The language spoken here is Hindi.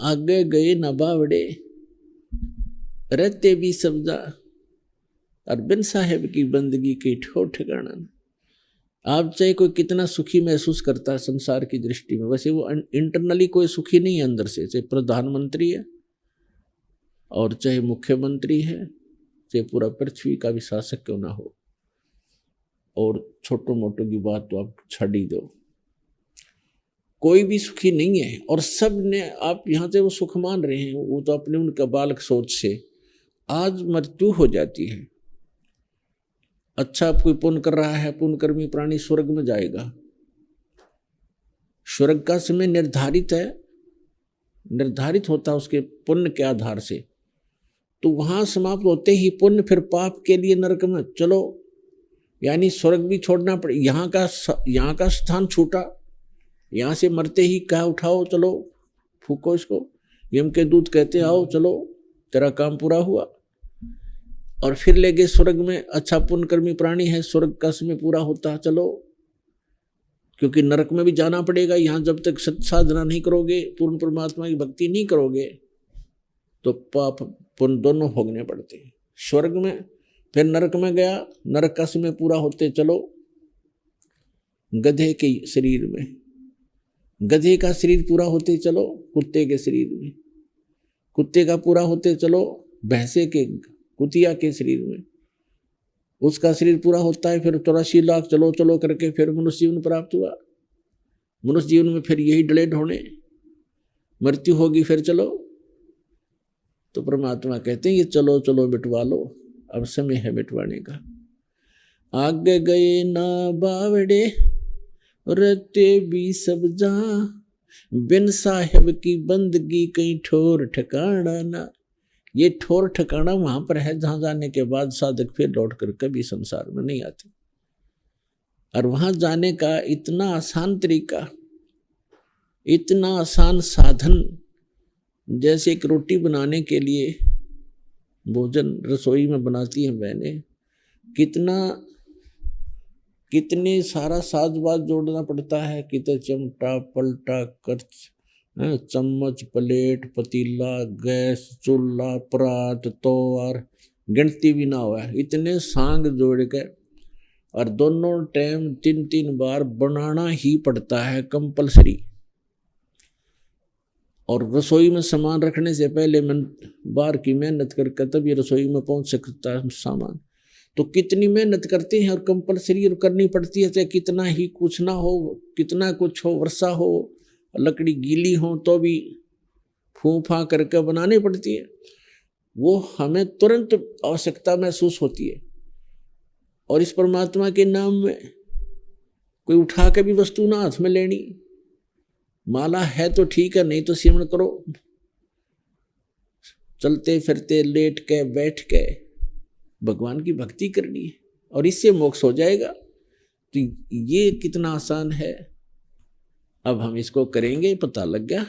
आगे गए न बावड़े, रहते भी सब्जा, और बिन साहेब की बंदगी की ठोर ठिकाना। आप चाहे कोई कितना सुखी महसूस करता है संसार की दृष्टि में, वैसे वो इंटरनली कोई सुखी नहीं है अंदर से, चाहे प्रधानमंत्री है और चाहे मुख्यमंत्री है, चाहे पूरा पृथ्वी का भी शासक क्यों ना हो, और छोटो मोटो की बात तो आप छड़ ही दो, कोई भी सुखी नहीं है। और सब ने आप यहाँ से वो सुख मान रहे हैं, वो तो अपने उनका बालक सोच से। आज मृत्यु हो जाती है, अच्छा आप कोई पुण्य कर रहा है, पुण्यकर्मी प्राणी स्वर्ग में जाएगा, स्वर्ग का समय निर्धारित है, निर्धारित होता है उसके पुण्य के आधार से। तो वहां समाप्त होते ही पुण्य फिर पाप के लिए नरक में चलो, यानी स्वर्ग भी छोड़ना पड़े। यहाँ का स्थान छूटा, यहाँ से मरते ही कहा उठाओ चलो फूको इसको, यम के दूत कहते आओ चलो तेरा काम पूरा हुआ, और फिर ले गए स्वर्ग में। अच्छा पुण्यकर्मी प्राणी है, स्वर्ग का समय पूरा होता चलो, क्योंकि नरक में भी जाना पड़ेगा। यहाँ जब तक सत साधना नहीं करोगे, पूर्ण परमात्मा की भक्ति नहीं करोगे, तो पाप पुण्य दोनों भोगने पड़ते हैं। स्वर्ग में फिर नरक में गया, नरक का समय पूरा होते चलो गधे के शरीर में, गधे का शरीर पूरा होते चलो कुत्ते के शरीर में, कुत्ते का पूरा होते चलो भैंसे के कुतिया के शरीर में, उसका शरीर पूरा होता है फिर 84 लाख चलो चलो करके फिर मनुष्य जीवन प्राप्त हुआ। मनुष्य जीवन में फिर यही डले ढोने, मृत्यु होगी फिर चलो। तो परमात्मा कहते हैं ये चलो चलो बिटवा लो, अब समय है बिटवाने का। आगे गए ना बावड़े, रहते भी सब जा, बिन साहेब की बंदगी कहीं ठोर ठिकाना ना। ये ठोर ठिकाना वहां पर है जहां जाने के बाद साधक फिर लौट कर कभी संसार में नहीं आते। और वहां जाने का इतना आसान तरीका, इतना आसान साधन, जैसे एक रोटी बनाने के लिए भोजन रसोई में बनाती हैं बहनें, कितने सारा साजबाज जोड़ना पड़ता है, कितने चिमटा पलटा करछ, चम्मच प्लेट पतीला गैस चूल्हा परात तोवार, गिनती भी ना हुआ, इतने सांग जोड़ के, और दोनों टाइम 3-3 बार बनाना ही पड़ता है कंपलसरी। और रसोई में सामान रखने से पहले बार की मेहनत करके तब ये रसोई में पहुंच सकता है सामान। तो कितनी मेहनत करते हैं और कंपलसरी करनी पड़ती है, चाहे कितना ही कुछ ना हो, कितना कुछ हो, वर्षा हो, लकड़ी गीली हो तो भी फूंफा करके बनानी पड़ती है। वो हमें तुरंत आवश्यकता महसूस होती है। और इस परमात्मा के नाम में कोई उठा के भी वस्तु ना हाथ में लेनी, माला है तो ठीक है, नहीं तो सिमरण करो, चलते फिरते लेट के बैठ के भगवान की भक्ति करनी है और इससे मोक्ष हो जाएगा। तो ये कितना आसान है, अब हम इसको करेंगे, पता लग गया।